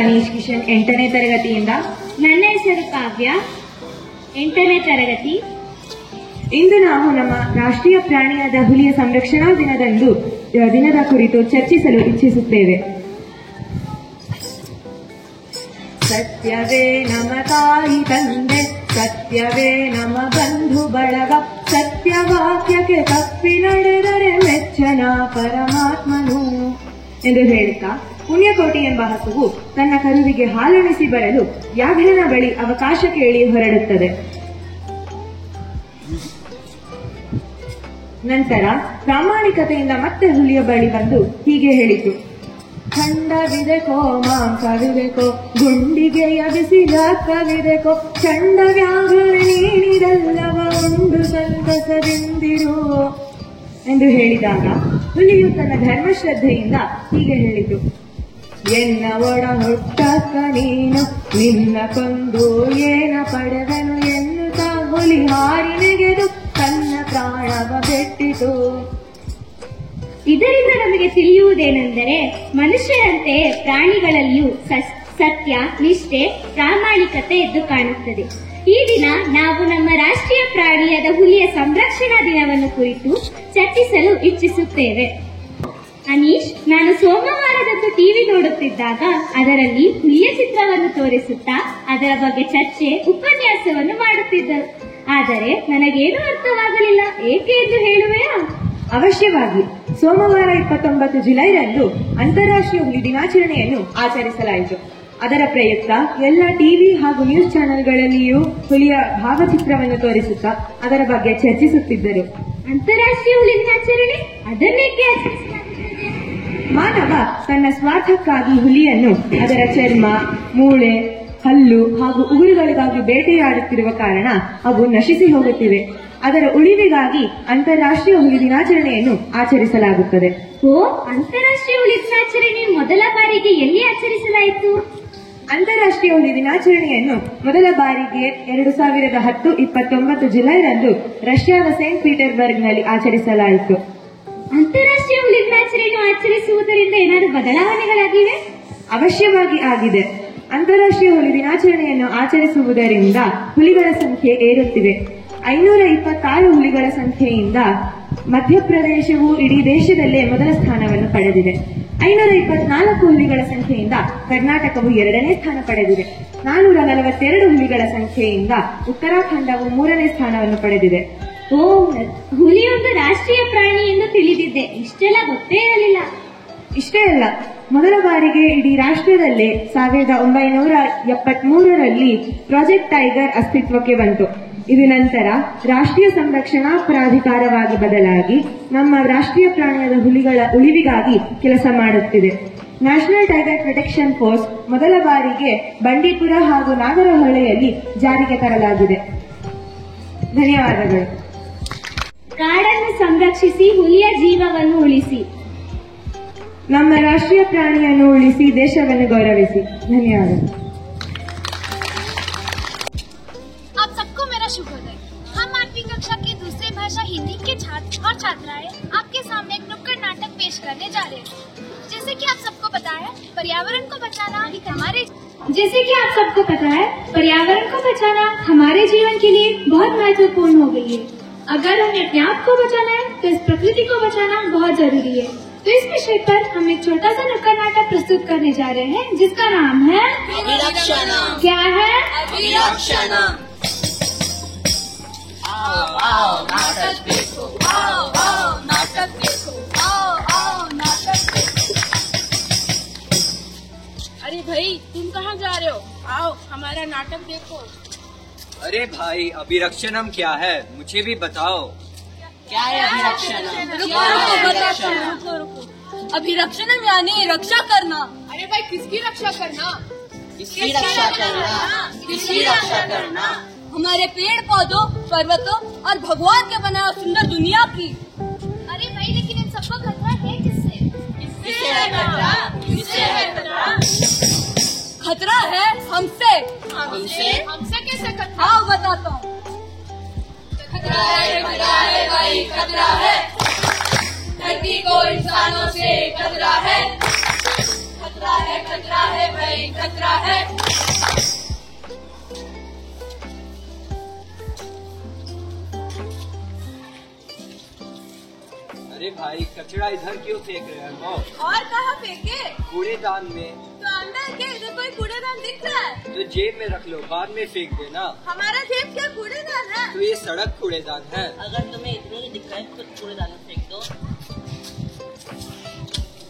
ಅನೀಶ್ ಕಿಶನ್ 8ನೇ ತರಗತಿಯಿಂದ. ನನ್ನ ಹೆಸರು ಕಾವ್ಯ, 8ನೇ ತರಗತಿ. ಇಂದು ನಾವು ನಮ್ಮ ರಾಷ್ಟ್ರೀಯ ಪ್ರಾಣಿಯಾದ ಹುಲಿಯ ಸಂರಕ್ಷಣಾ ದಿನದ ಕುರಿತು ಚರ್ಚಿಸಲು ಇಚ್ಛಿಸುತ್ತೇವೆ. ಸತ್ಯವೇ ನಮ ತಾಯಿ ತಂದೆ, ಸತ್ಯವೇ ನಮ ಬಂಧು ಬಳಗ, ಸತ್ಯವಾಕ್ಯಕ್ಕೆ ತಪ್ಪಿ ನಡೆದರೆ ಮೆಚ್ಚನ ಪರಮಾತ್ಮನು ಎಂದು ಹೇಳುತ್ತಾ ಪುಣ್ಯಕೋಟಿ ಎಂಬ ಹಸುವು ತನ್ನ ಕರುವಿಗೆ ಹಾಲುಣಿಸಿ ಬರಲು ವ್ಯಾಘ್ರನ ಬಳಿ ಅವಕಾಶ ಕೇಳಿ ಹೊರಡುತ್ತದೆ. ನಂತರ ಪ್ರಾಮಾಣಿಕತೆಯಿಂದ ಮತ್ತೆ ಹುಲಿಯ ಬಳಿ ಬಂದು ಹೀಗೆ ಹೇಳಿತು: ಖಂಡವಿದೆಕೋ ಮಾಂಸವಿದೆಕೋ, ಗುಂಡಿಗೆಯ ಬಿಸಿಲಾಕವಿದೆಕೋ, ಚಂಡ ವ್ಯಾಘ್ರವೇ ನೀಡಿದಲ್ಲವ ಉಂಡು ಸಂತಸದಿಂದಿರು ಎಂದು ಹೇಳಿದಾಗ ಹುಲಿಯು ತನ್ನ ಧರ್ಮಶ್ರದ್ಧೆಯಿಂದ ಹೀಗೆ ಹೇಳಿತು: ಎನ್ನ ಒಡ ಹುಟ್ಟಕ್ಕ ನೀನು, ನಿನ್ನ ಕೊಂದು ಏನ ಪಡೆದನು ಎನ್ನುತ್ತಾ ಹುಲಿ ಹಾರಿ ನೆಗೆದು ತನ್ನ ಪ್ರಾಣವ ಬೆಟ್ಟಿತು. ಇದರಿಂದ ನಮಗೆ ತಿಳಿಯುವುದೇನೆಂದರೆ, ಮನುಷ್ಯರಂತೆ ಪ್ರಾಣಿಗಳಲ್ಲಿಯೂ ಸತ್ಯ, ನಿಷ್ಠೆ, ಪ್ರಾಮಾಣಿಕತೆ ಎದ್ದು ಕಾಣುತ್ತದೆ. ಈ ದಿನ ನಾವು ನಮ್ಮ ರಾಷ್ಟ್ರೀಯ ಪ್ರಾಣಿಯಾದ ಹುಲಿಯ ಸಂರಕ್ಷಣಾ ದಿನವನ್ನು ಕುರಿತು ಚರ್ಚಿಸಲು ಇಚ್ಛಿಸುತ್ತೇವೆ. ಅನೀಶ್, ನಾನು ಸೋಮವಾರದಂದು ಟಿವಿ ನೋಡುತ್ತಿದ್ದಾಗ ಅದರಲ್ಲಿ ಹುಲಿಯ ಚಿತ್ರವನ್ನು ತೋರಿಸುತ್ತಾ ಅದರ ಬಗ್ಗೆ ಚರ್ಚೆ, ಉಪನ್ಯಾಸವನ್ನು ಮಾಡುತ್ತಿದ್ದರು. ಆದರೆ ನನಗೇನು ಅರ್ಥವಾಗಲಿಲ್ಲ. ಏಕೆ ಎಂದು ಹೇಳುವೆಯಾ? ಅವಶ್ಯವಾಗಿ. ಸೋಮವಾರ 29 ಜುಲೈರಂದು ಅಂತಾರಾಷ್ಟ್ರೀಯ ಹುಲಿ ದಿನಾಚರಣೆಯನ್ನು ಆಚರಿಸಲಾಯಿತು. ಅದರ ಪ್ರಯುಕ್ತ ಎಲ್ಲ ಟಿವಿ ಹಾಗೂ ನ್ಯೂಸ್ ಚಾನೆಲ್ಗಳಲ್ಲಿಯೂ ಹುಲಿಯ ಭಾವಚಿತ್ರವನ್ನು ತೋರಿಸುತ್ತಾ ಅದರ ಬಗ್ಗೆ ಚರ್ಚಿಸುತ್ತಿದ್ದರು. ಅಂತಾರಾಷ್ಟ್ರೀಯ ಹುಲಿ ದಿನಾಚರಣೆ ಅದನ್ನೇಕೆ ಆಚರಿಸಲಾಗುತ್ತದೆ? ಮಾನವ ತನ್ನ ಸ್ವಾರ್ಥಕ್ಕಾಗಿ ಹುಲಿಯನ್ನು ಅದರ ಚರ್ಮ, ಮೂಳೆ, ಹಲ್ಲು ಹಾಗೂ ಉಗುರುಗಳಿಗಾಗಿ ಬೇಟೆಯಾಡುತ್ತಿರುವ ಕಾರಣ ಅವು ನಶಿಸಿ ಹೋಗುತ್ತಿವೆ. ಅದರ ಉಳಿವಿಗಾಗಿ ಅಂತಾರಾಷ್ಟ್ರೀಯ ಹುಲಿ ದಿನಾಚರಣೆಯನ್ನು ಆಚರಿಸಲಾಗುತ್ತದೆ. ಅಂತಾರಾಷ್ಟ್ರೀಯ ಹುಲಿ ದಿನಾಚರಣೆ ಮೊದಲ ಬಾರಿಗೆ ಎಲ್ಲಿ ಆಚರಿಸಲಾಯಿತು? ಅಂತಾರಾಷ್ಟ್ರೀಯ ಹುಲಿ ದಿನಾಚರಣೆಯನ್ನು ಮೊದಲ ಬಾರಿಗೆ 2010 29 ಜುಲೈರಂದು ರಷ್ಯಾದ ಸೇಂಟ್ ಪೀಟರ್ಬರ್ಗ್ನಲ್ಲಿ ಆಚರಿಸಲಾಯಿತು. ಅಂತಾರಾಷ್ಟ್ರೀಯ ಹುಲಿ ದಿನಾಚರಣೆಯನ್ನು ಆಚರಿಸುವುದರಿಂದ ಏನಾದರೂ ಬದಲಾವಣೆಗಳಾಗಿವೆ? ಅವಶ್ಯವಾಗಿ ಆಗಿದೆ. ಅಂತಾರಾಷ್ಟ್ರೀಯ ಹುಲಿ ದಿನಾಚರಣೆಯನ್ನು ಆಚರಿಸುವುದರಿಂದ ಹುಲಿಗಳ ಸಂಖ್ಯೆ ಏರುತ್ತಿವೆ. 526 ಹುಲಿಗಳ ಸಂಖ್ಯೆಯಿಂದ ಮಧ್ಯಪ್ರದೇಶವು ಇಡೀ ದೇಶದಲ್ಲೇ ಮೊದಲ ಸ್ಥಾನವನ್ನು ಪಡೆದಿದೆ. 524 ಹುಲಿಗಳ ಸಂಖ್ಯೆಯಿಂದ ಕರ್ನಾಟಕವು 2ನೇ ಸ್ಥಾನ ಪಡೆದಿದೆ. 442 ಹುಲಿಗಳ ಸಂಖ್ಯೆಯಿಂದ ಉತ್ತರಾಖಂಡವು 3ನೇ ಸ್ಥಾನವನ್ನು ಪಡೆದಿದೆ. ಹುಲಿಯೊಂದು ರಾಷ್ಟ್ರೀಯ ಪ್ರಾಣಿ ಎಂದು ತಿಳಿದಿದ್ದೆ, ಇಷ್ಟೆಲ್ಲ ಗೊತ್ತೇ ಇರಲಿಲ್ಲ. ಇಷ್ಟೇ ಅಲ್ಲ, ಮೊದಲ ಬಾರಿಗೆ ಇಡೀ ರಾಷ್ಟ್ರದಲ್ಲೇ 1973ರಲ್ಲಿ ಪ್ರಾಜೆಕ್ಟ್ ಟೈಗರ್ ಅಸ್ತಿತ್ವಕ್ಕೆ ಬಂತು. ಇದು ನಂತರ ರಾಷ್ಟ್ರೀಯ ಸಂರಕ್ಷಣಾ ಪ್ರಾಧಿಕಾರವಾಗಿ ಬದಲಾಗಿ ನಮ್ಮ ರಾಷ್ಟ್ರೀಯ ಪ್ರಾಣಿಯಾದ ಹುಲಿಗಳ ಉಳಿವಿಗಾಗಿ ಕೆಲಸ ಮಾಡುತ್ತಿದೆ. ನ್ಯಾಷನಲ್ ಟೈಗರ್ ಪ್ರೊಟೆಕ್ಷನ್ ಫೋರ್ಸ್ ಮೊದಲ ಬಾರಿಗೆ ಬಂಡೀಪುರ ಹಾಗೂ ನಾಗರಹೊಳೆಯಲ್ಲಿ ಜಾರಿಗೆ ತರಲಾಗಿದೆ. ಧನ್ಯವಾದಗಳು. ಕಾಡನ್ನು ಸಂರಕ್ಷಿಸಿ, ಹುಲಿಯ ಜೀವವನ್ನು ಉಳಿಸಿ. ನಮ್ಮ ರಾಷ್ಟ್ರೀಯ ಪ್ರಾಣಿಯನ್ನು ಉಳಿಸಿ, ದೇಶವನ್ನು ಗೌರವಿಸಿ. ಧನ್ಯವಾದ. आप सबको मेरा शुभोदय। हम 8वीं कक्षा की दूसरी भाषा हिंदी के छात्र और छात्राएं आपके सामने एक नुक्कड़ नाटक पेश करने जा रहे हैं। जैसे कि आप सबको पता है, पर्यावरण को बचाना हमारे जीवन के लिए बहुत महत्वपूर्ण हो गई है। अगर हमें अपने आप को बचाना है तो इस प्रकृति को बचाना बहुत जरूरी है। तो इस विषय पर हम एक छोटा सा नुक्कड़ नाटक प्रस्तुत करने जा रहे हैं, जिसका नाम है अभिरक्षणा। क्या है? अभिरक्षणा। आओ आओ नाटक देखो, आओ आओ नाटक देखो, आओ आओ नाटक देखो। अरे भाई, तुम कहाँ जा रहे हो? आओ हमारा नाटक देखो। अरे भाई, अभिरक्षणम क्या है, मुझे भी बताओ। क्या है अभिरक्षणम? रुको। अभिरक्षणम यानी रक्षा करना। अरे भाई, किसकी रक्षा करना? किसकी रक्षा करना? हमारे पेड़ पौधों, पर्वतों और भगवान के बनाया सुंदर दुनिया की। अरे भाई, लेकिन इन सबको खतरा है किससे? किससे है खतरा? खतरा है हमसे। हमसे कैसे खतरा? आओ बताता हूँ। खतरा है भाई, खतरा है। धरती को इंसानों से खतरा है भाई, खतरा भाई कचरा इधर क्यों फेंक रहे हो? और कहाँ फेंके? कूड़ेदान में। तो अंदर के इधर कोई कूड़ेदान दिख रहा है? तो जेब में रख लो, बाद में फेंक देना। हमारा जेब क्या कूड़ेदान है? तो ये सड़क कूड़ेदान है। अगर तुम्हें इतने ही दिख रहा है तो कूड़ेदान में फेंक दो।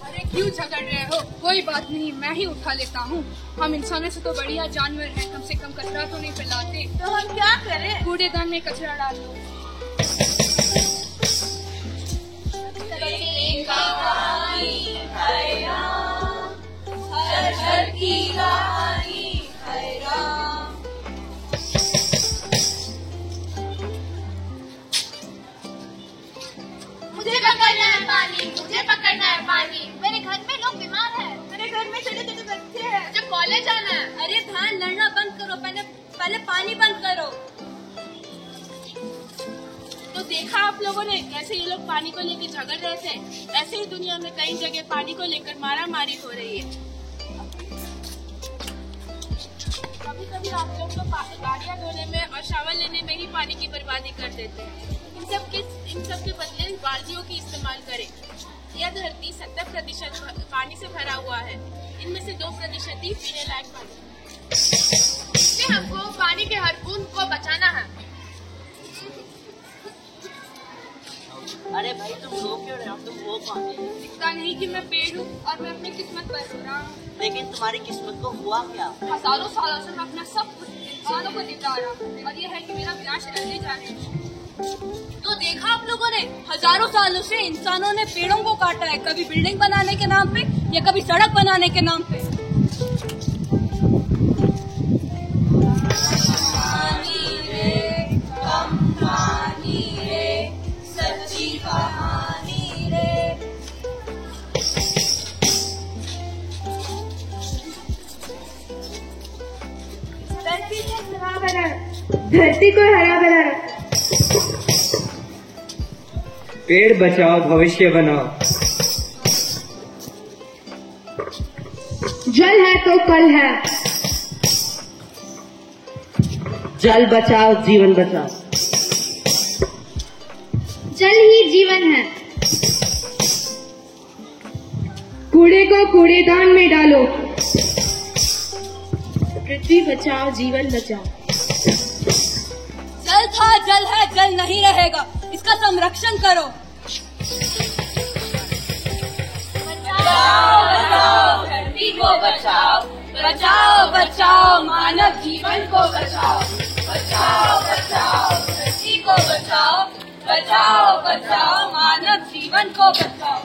अरे क्यों झगड़ रहे हो? कोई बात नहीं, मैं ही उठा लेता हूँ। हम इंसानों से तो बढ़िया जानवर हैं, कम से कम कचरा तो नहीं फैलाते। तो हम क्या करें? कूड़ेदान में कचरा डाल दो। हर की कहानी हैरान। मुझे पकड़ना है पानी, मुझे पकड़ना है पानी। मेरे घर में लोग बीमार हैं, मेरे घर में छोटे छोटे बच्चे हैं, मुझे कॉलेज जाना है। अरे धान लड़ना बंद करो, पहले पानी बंद करो। तो देखा आप लोगों ने कैसे ये लोग पानी को लेकर झगड़ रहे थे। ऐसे ही दुनिया में कई जगह पानी को लेकर मारामारी हो रही है। कभी कभी आप लोग तो गाड़ियाँ धोने में और शावर लेने में ही पानी की बर्बादी कर देते हैं। इन सब के बदले बाल्टियों की इस्तेमाल करें। यह धरती 70% पानी से भरा हुआ है, इनमें से 2% ही पीने लायक पानी। इसलिए हमको पानी के हर बूंद को बचाना है। अरे भाई तुम रो क्यों रहे हो? तुम वो कौन है? दिखता नहीं कि मैं पेड़ हूँ और मैं अपनी किस्मत पर रो रहा हूँ। लेकिन तुम्हारी किस्मत को हुआ क्या? हजारों सालों से मैं अपना सब कुछ इंसानों को निपटा रहा हूँ और ये है कि मेरा विनाश करने जा रहे हैं। तो देखा आप लोगों ने, हजारों सालों से इंसानों ने पेड़ों को काटा है, कभी बिल्डिंग बनाने के नाम पे या कभी सड़क बनाने के नाम पे। धरती को हरा भरा रखो। पेड़ बचाओ, भविष्य बनाओ। जल है तो कल है। जल बचाओ, जीवन बचाओ। जल ही जीवन है। कूड़े को कूड़ेदान में डालो। पृथ्वी बचाओ, जीवन बचाओ। जल था, जल है, जल नहीं रहेगा, इसका संरक्षण करो। बचाओ बचाओ धरती को बचाओ, बचाओ बचाओ मानव जीवन को बचाओ। बचाओ बचाओ धरती को बचाओ, बचाओ बचाओ मानव जीवन को बचाओ।